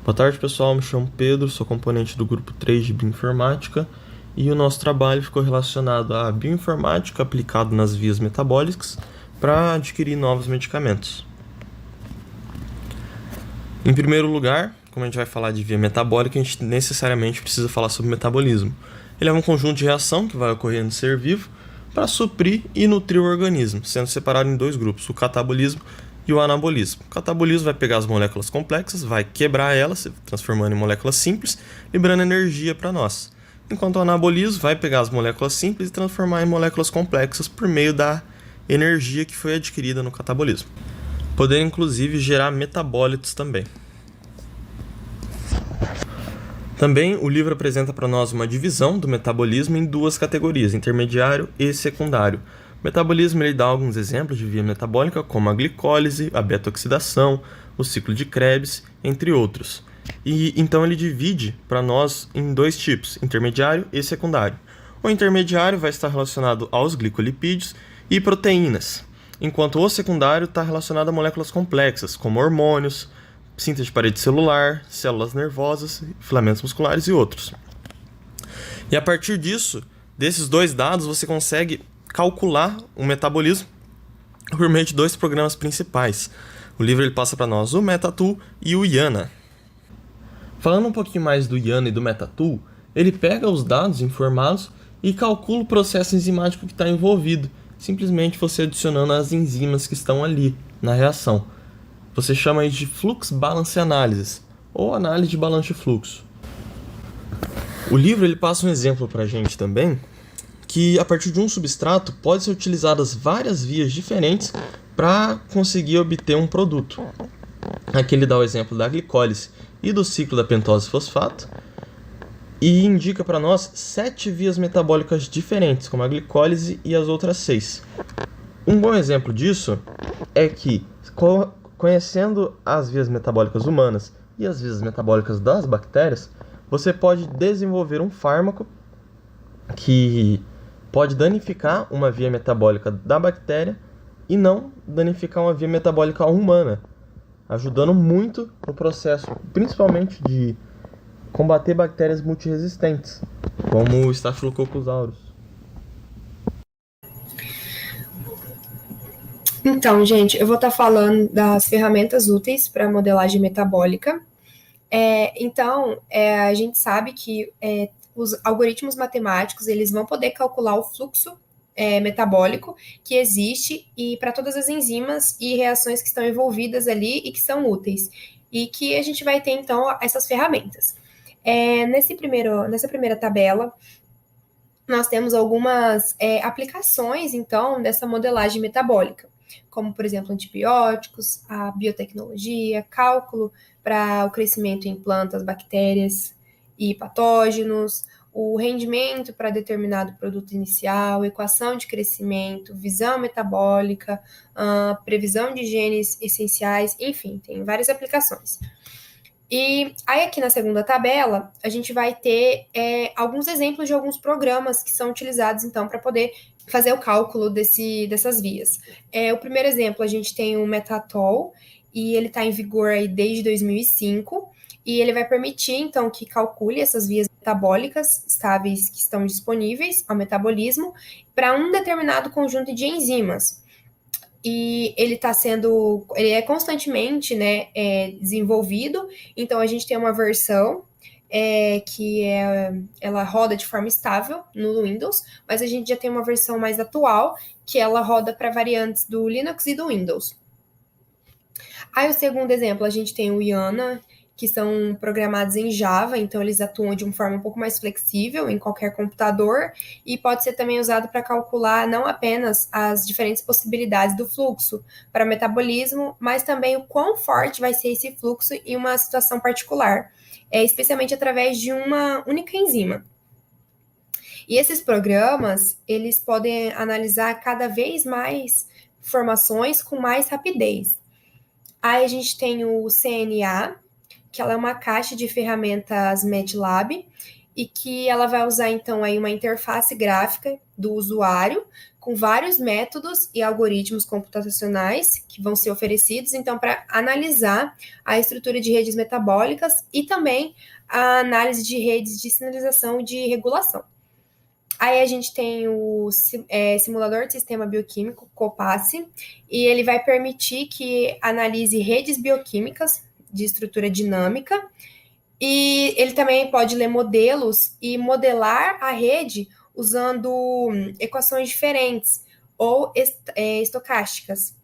Boa tarde, pessoal. Me chamo Pedro, sou componente do grupo 3 de Bioinformática e o nosso trabalho ficou relacionado à bioinformática aplicada nas vias metabólicas para adquirir novos medicamentos. Em primeiro lugar, como a gente vai falar de via metabólica, a gente necessariamente precisa falar sobre metabolismo. Ele é um conjunto de reação que vai ocorrer no ser vivo para suprir e nutrir o organismo, sendo separado em dois grupos, o catabolismo e o anabolismo. O catabolismo vai pegar as moléculas complexas, vai quebrar elas, transformando em moléculas simples, liberando energia para nós. Enquanto o anabolismo vai pegar as moléculas simples e transformar em moléculas complexas por meio da energia que foi adquirida no catabolismo. Poder inclusive gerar metabólitos também. Também o livro apresenta para nós uma divisão do metabolismo em duas categorias, intermediário e secundário. O metabolismo ele dá alguns exemplos de via metabólica, como a glicólise, a beta-oxidação, o ciclo de Krebs, entre outros. E então ele divide para nós em dois tipos, intermediário e secundário. O intermediário vai estar relacionado aos glicolipídios e proteínas, enquanto o secundário está relacionado a moléculas complexas, como hormônios, síntese de parede celular, células nervosas, filamentos musculares e outros. E a partir disso, desses dois dados, você consegue calcular o metabolismo por meio de dois programas principais. O livro ele passa para nós o MetaTool e o IANA. Falando um pouquinho mais do IANA e do MetaTool, ele pega os dados informados e calcula o processo enzimático que está envolvido, simplesmente você adicionando as enzimas que estão ali na reação. Você chama isso de Flux Balance Analysis, ou análise de balanço de fluxo. O livro ele passa um exemplo para a gente também, que a partir de um substrato pode ser utilizadas várias vias diferentes para conseguir obter um produto. Aqui ele dá o exemplo da glicólise e do ciclo da pentose fosfato, e indica para nós 7 vias metabólicas diferentes, como a glicólise e as outras 6. Um bom exemplo disso é que, conhecendo as vias metabólicas humanas e as vias metabólicas das bactérias, você pode desenvolver um fármaco que pode danificar uma via metabólica da bactéria e não danificar uma via metabólica humana, ajudando muito no processo, principalmente de combater bactérias multiresistentes, como o Staphylococcus aureus. Então, gente, eu vou estar falando das ferramentas úteis para modelagem metabólica. A gente sabe que os algoritmos matemáticos eles vão poder calcular o fluxo metabólico que existe e para todas as enzimas e reações que estão envolvidas ali e que são úteis. E que a gente vai ter, então, essas ferramentas. Nessa primeira tabela, nós temos algumas aplicações, então, dessa modelagem metabólica, como, por exemplo, antibióticos, a biotecnologia, cálculo para o crescimento em plantas, bactérias e patógenos, o rendimento para determinado produto inicial, equação de crescimento, visão metabólica, previsão de genes essenciais, enfim, tem várias aplicações. E aí aqui na segunda tabela, a gente vai ter alguns exemplos de alguns programas que são utilizados, então, para poder fazer o cálculo dessas vias. O primeiro exemplo, a gente tem o MetaTool, e ele está em vigor aí desde 2005, e ele vai permitir, então, que calcule essas vias metabólicas estáveis que estão disponíveis ao metabolismo para um determinado conjunto de enzimas. E ele é constantemente, né, desenvolvido. Então a gente tem uma versão ela roda de forma estável no Windows, mas a gente já tem uma versão mais atual que ela roda para variantes do Linux e do Windows. Aí o segundo exemplo, a gente tem o IANA, que são programados em Java, então eles atuam de uma forma um pouco mais flexível em qualquer computador e pode ser também usado para calcular não apenas as diferentes possibilidades do fluxo para metabolismo, mas também o quão forte vai ser esse fluxo em uma situação particular, especialmente através de uma única enzima. E esses programas, eles podem analisar cada vez mais informações com mais rapidez. Aí a gente tem o CNA, que ela é uma caixa de ferramentas MATLAB e que ela vai usar, então, aí uma interface gráfica do usuário com vários métodos e algoritmos computacionais que vão ser oferecidos, então, para analisar a estrutura de redes metabólicas e também a análise de redes de sinalização e de regulação. Aí a gente tem o simulador de sistema bioquímico, COPASSE, e ele vai permitir que analise redes bioquímicas de estrutura dinâmica, e ele também pode ler modelos e modelar a rede usando equações diferentes ou estocásticas.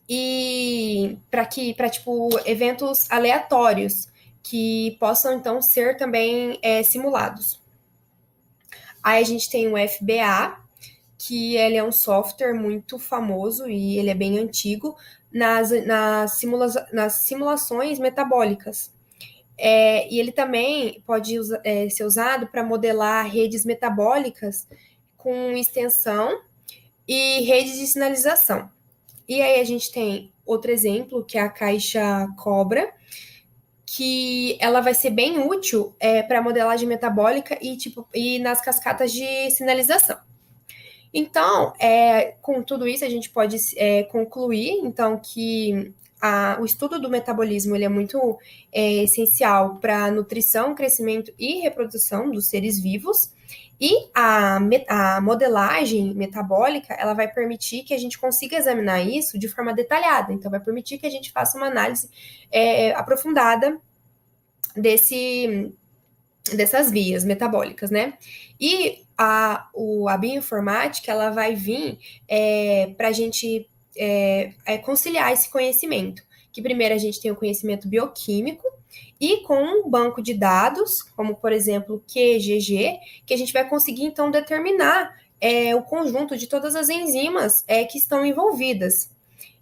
E para tipo eventos aleatórios que possam então ser também simulados. Aí a gente tem o FBA, que ele é um software muito famoso e ele é bem antigo nas simulações metabólicas. E ele também pode ser usado para modelar redes metabólicas com extensão e redes de sinalização. E aí a gente tem outro exemplo, que é a caixa Cobra, que ela vai ser bem útil para modelagem metabólica e nas cascatas de sinalização. Então, com tudo isso, a gente pode concluir, então, que o estudo do metabolismo ele é muito essencial para a nutrição, crescimento e reprodução dos seres vivos, e a modelagem metabólica, ela vai permitir que a gente consiga examinar isso de forma detalhada, então vai permitir que a gente faça uma análise aprofundada dessas vias metabólicas, né? E a bioinformática, ela vai vir para a gente conciliar esse conhecimento. Que primeiro a gente tem o conhecimento bioquímico e com um banco de dados, como por exemplo o QGG, que a gente vai conseguir então determinar o conjunto de todas as enzimas que estão envolvidas.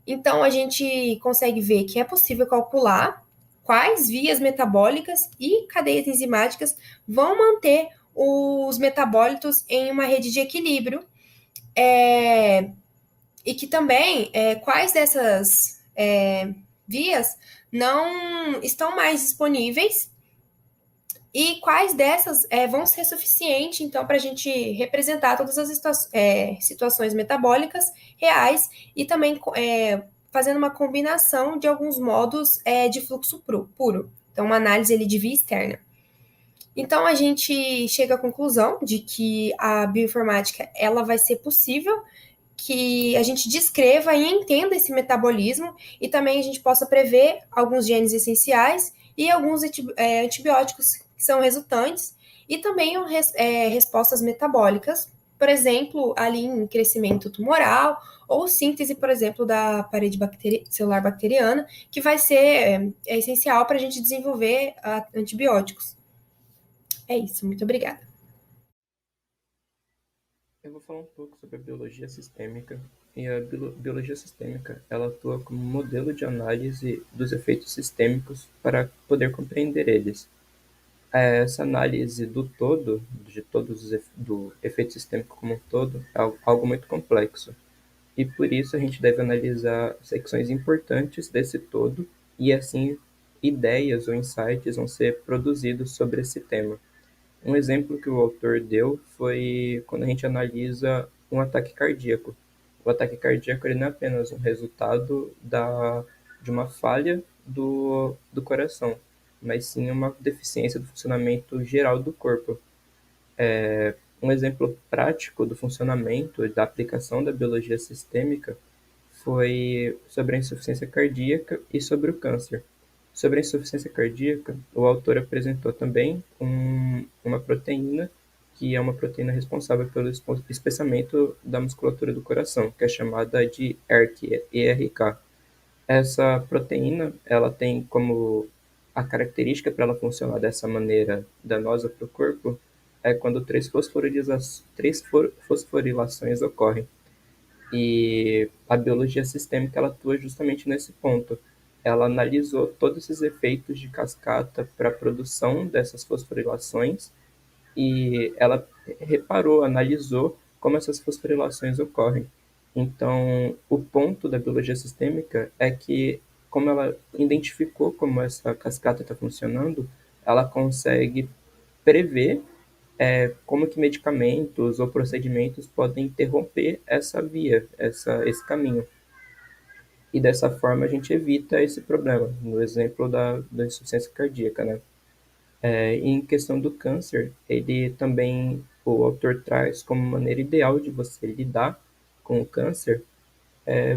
Então a gente consegue ver que é possível calcular quais vias metabólicas e cadeias enzimáticas vão manter os metabólitos em uma rede de equilíbrio, e que também quais dessas vias não estão mais disponíveis e quais dessas vão ser suficientes, então, para a gente representar todas as situações metabólicas reais e também fazendo uma combinação de alguns modos de fluxo puro. Então, uma análise de via externa. Então, a gente chega à conclusão de que a bioinformática ela vai ser possível que a gente descreva e entenda esse metabolismo e também a gente possa prever alguns genes essenciais e alguns antibióticos que são resultantes e também respostas metabólicas, por exemplo, ali em crescimento tumoral ou síntese, por exemplo, da parede celular bacteriana, que vai ser essencial para a gente desenvolver antibióticos. É isso, muito obrigada. Eu vou falar um pouco sobre a biologia sistêmica. E a biologia sistêmica, ela atua como modelo de análise dos efeitos sistêmicos para poder compreender eles. Essa análise do todo, de todos do efeito sistêmico como um todo, é algo muito complexo. E por isso a gente deve analisar secções importantes desse todo e assim ideias ou insights vão ser produzidos sobre esse tema. Um exemplo que o autor deu foi quando a gente analisa um ataque cardíaco. O ataque cardíaco ele não é apenas um resultado de uma falha do coração, mas sim uma deficiência do funcionamento geral do corpo. Um exemplo prático do funcionamento e da aplicação da biologia sistêmica foi sobre a insuficiência cardíaca e sobre o câncer. Sobre a insuficiência cardíaca, o autor apresentou também uma proteína, que é uma proteína responsável pelo espessamento da musculatura do coração, que é chamada de ERK. Essa proteína, ela tem como a característica para ela funcionar dessa maneira danosa para o corpo é quando três fosforilações ocorrem. E a biologia sistêmica ela atua justamente nesse ponto. Ela analisou todos esses efeitos de cascata para a produção dessas fosforilações e ela reparou, analisou como essas fosforilações ocorrem. Então, o ponto da biologia sistêmica é que, como ela identificou como essa cascata está funcionando, ela consegue prever como que medicamentos ou procedimentos podem interromper essa via, esse caminho. E dessa forma a gente evita esse problema, no exemplo da insuficiência cardíaca, né? Em questão do câncer, ele também, o autor traz como maneira ideal de você lidar com o câncer,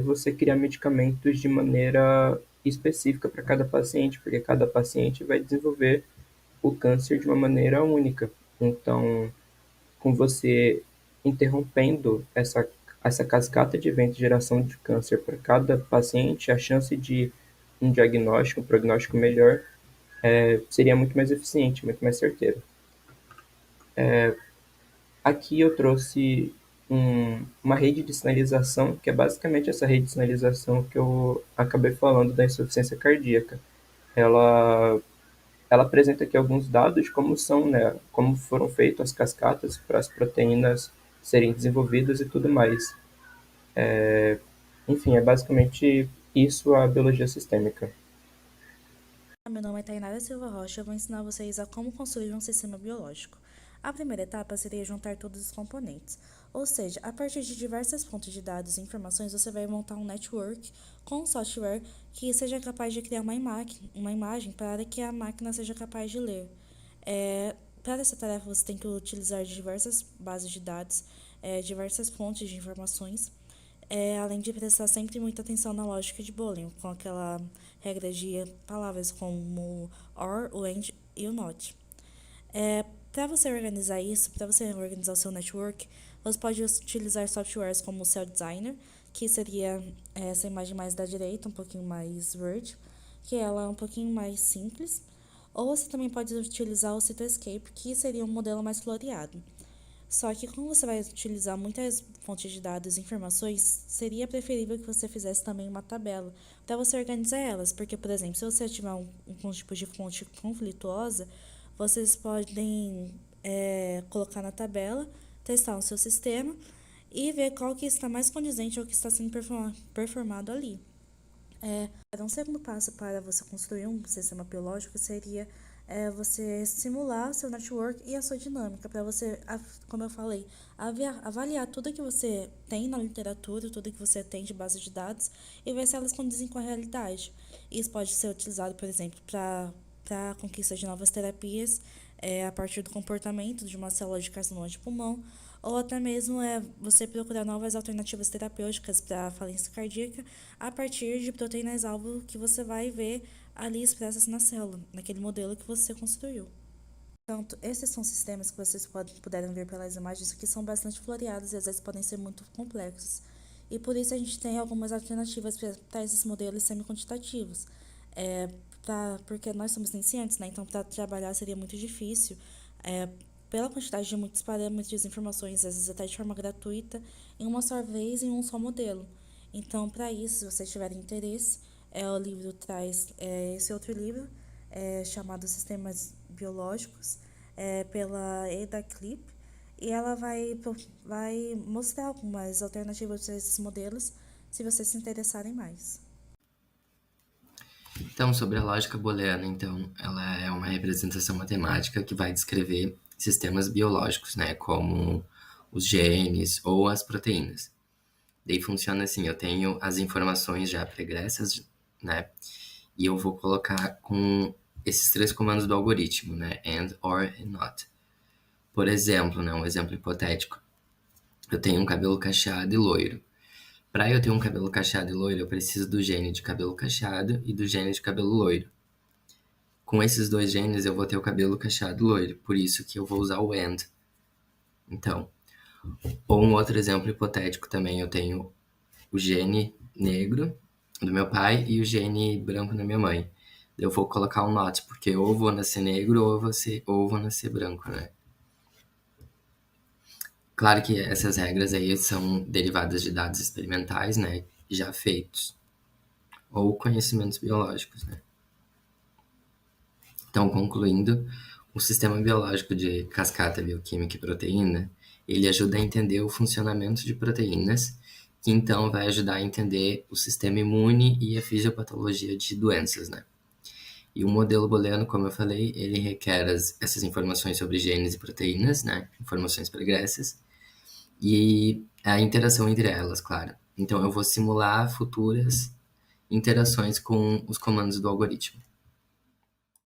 você criar medicamentos de maneira específica para cada paciente, porque cada paciente vai desenvolver o câncer de uma maneira única. Então, com você interrompendo essa cascata de evento de geração de câncer para cada paciente, a chance de um diagnóstico, um prognóstico melhor, seria muito mais eficiente, muito mais certeiro. Aqui eu trouxe uma rede de sinalização, que é basicamente essa rede de sinalização que eu acabei falando da insuficiência cardíaca. Ela, ela apresenta aqui alguns dados de como são, né, como foram feitas as cascatas para as proteínas serem desenvolvidas e tudo mais. Enfim, é basicamente isso a biologia sistêmica. Meu nome é Tainara Silva Rocha e eu vou ensinar vocês a como construir um sistema biológico. A primeira etapa seria juntar todos os componentes, ou seja, a partir de diversas fontes de dados e informações, você vai montar um network com um software que seja capaz de criar uma imagem para que a máquina seja capaz de ler. Para essa tarefa, você tem que utilizar diversas bases de dados, diversas fontes de informações, além de prestar sempre muita atenção na lógica de Boolean, com aquela regra de palavras como or, o and e o not. Para você organizar isso, para você organizar o seu network, você pode utilizar softwares como o Cell Designer, que seria essa imagem mais da direita, um pouquinho mais verde, que ela é um pouquinho mais simples. Ou você também pode utilizar o Cytoscape, que seria um modelo mais floreado. Só que como você vai utilizar muitas fontes de dados e informações, seria preferível que você fizesse também uma tabela para você organizar elas, porque, por exemplo, se você tiver um tipo de fonte conflituosa, vocês podem colocar na tabela, testar o seu sistema e ver qual que está mais condizente ao que está sendo performado ali. Um segundo passo para você construir um sistema biológico seria você simular o seu network e a sua dinâmica, para você, como eu falei, avaliar tudo que você tem na literatura, tudo que você tem de base de dados e ver se elas condizem com a realidade. Isso pode ser utilizado, por exemplo, para a conquista de novas terapias a partir do comportamento de uma célula de carcinoma de pulmão, ou até mesmo você procurar novas alternativas terapêuticas para a falência cardíaca a partir de proteínas-alvo que você vai ver ali expressas na célula, naquele modelo que você construiu. Portanto, esses são sistemas que vocês puderam ver pelas imagens que são bastante floreados e às vezes podem ser muito complexos. E por isso a gente tem algumas alternativas para esses modelos semi-quantitativos. Porque nós somos iniciantes, né? Então para trabalhar seria muito difícil. Pela quantidade de muitos parâmetros e informações, às vezes até de forma gratuita, em uma só vez, em um só modelo. Então, para isso, se vocês tiverem interesse, o livro traz esse outro livro, chamado Sistemas Biológicos, pela Ada Clip, e ela vai mostrar algumas alternativas para esses modelos, se vocês se interessarem mais. Então, sobre a lógica booleana, então, ela é uma representação matemática que vai descrever sistemas biológicos, né, como os genes ou as proteínas. Daí funciona assim, eu tenho as informações já pregressas, né, e eu vou colocar com esses três comandos do algoritmo, né, and, or, and not. Por exemplo, né, um exemplo hipotético, eu tenho um cabelo cacheado e loiro. Para eu ter um cabelo cacheado e loiro, eu preciso do gene de cabelo cacheado e do gene de cabelo loiro. Com esses dois genes, eu vou ter o cabelo cacheado e loiro, por isso que eu vou usar o AND. Então, ou um outro exemplo hipotético também, eu tenho o gene negro do meu pai e o gene branco da minha mãe. Eu vou colocar um NOT, porque ou vou nascer negro ou vou nascer branco, né? Claro que essas regras aí são derivadas de dados experimentais, né, já feitos, ou conhecimentos biológicos, né. Então, concluindo, o sistema biológico de cascata bioquímica e proteína, ele ajuda a entender o funcionamento de proteínas, que então vai ajudar a entender o sistema imune e a fisiopatologia de doenças, né. E o modelo booleano, como eu falei, ele requer essas informações sobre genes e proteínas, né? Informações pregressas. E a interação entre elas, claro. Então, eu vou simular futuras interações com os comandos do algoritmo.